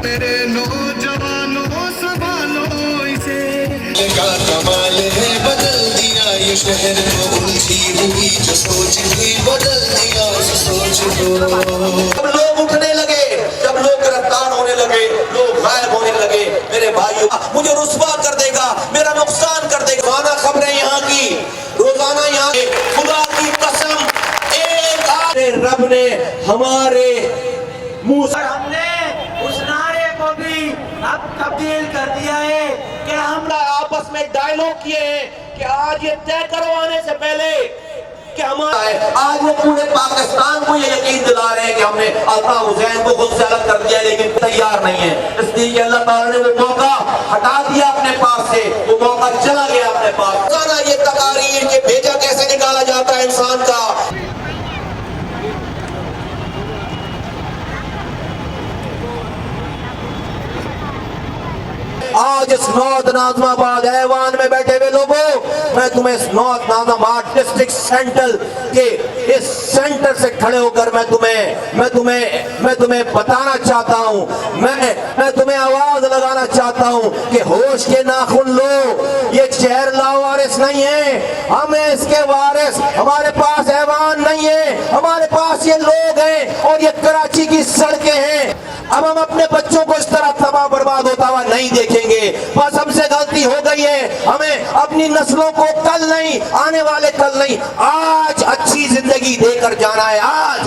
मेरे नौजवानों संभालो इसे। का कमाल है बदल दिया ये शहर को, उलझी हुई जो सोच थी बदल दिया सोच को। जब लोग उठने लगे, जब लोग गिरफ्तार होने लगे, लोग गायब होने लगे, मेरे भाइयों मुझे रुस्वा कर देगा, मेरा नुकसान कर देगा। रोजाना खबरें यहाँ की, रोजाना यहाँ की, खुदा की कसम एक रब ने हमारे मुंह से हमने उस नारे को भी अब तब्दील कर दिया है कि हम आपस में डायलॉग किए हैं कि आज ये तय करो आने से पहले कि हमारा आज वो पूरे पाकिस्तान को ये यकीन दिला रहे हैं कि हमने अल्ताफ हुसैन को खुद से अलग कर दिया, लेकिन तैयार नहीं है। इसलिए अल्लाह ताला ने वो मौका हटा दिया अपने पास से, वो मौका चला गया अपने पास। ये तकारीर के भेजा कैसे निकाला जाता है इंसान का। आज इस नॉर्थ नाजमाबाद ऐवान में बैठे हुए लोगों, मैं तुम्हें इस नॉर्थ नाजमाबाद डिस्ट्रिक्ट सेंट्रल के इस सेंटर से खड़े होकर मैं तुम्हें बताना चाहता हूँ, मैं तुम्हें आवाज लगाना चाहता हूँ कि होश के नाखून लो। ये शहर लावारिस नहीं है, हमें इसके वारिस, हमारे पास ऐवान नहीं है, हमारे पास ये लोग हैं और ये कराची की सड़कें हैं। अब हम अपने बच्चों को इस तरह तबाह बर्बाद होता हुआ नहीं देखेंगे। बस हमसे गलती हो गई है, हमें अपनी नस्लों को कल नहीं, आने वाले कल नहीं, आज अच्छी जिंदगी देकर जाना है। आज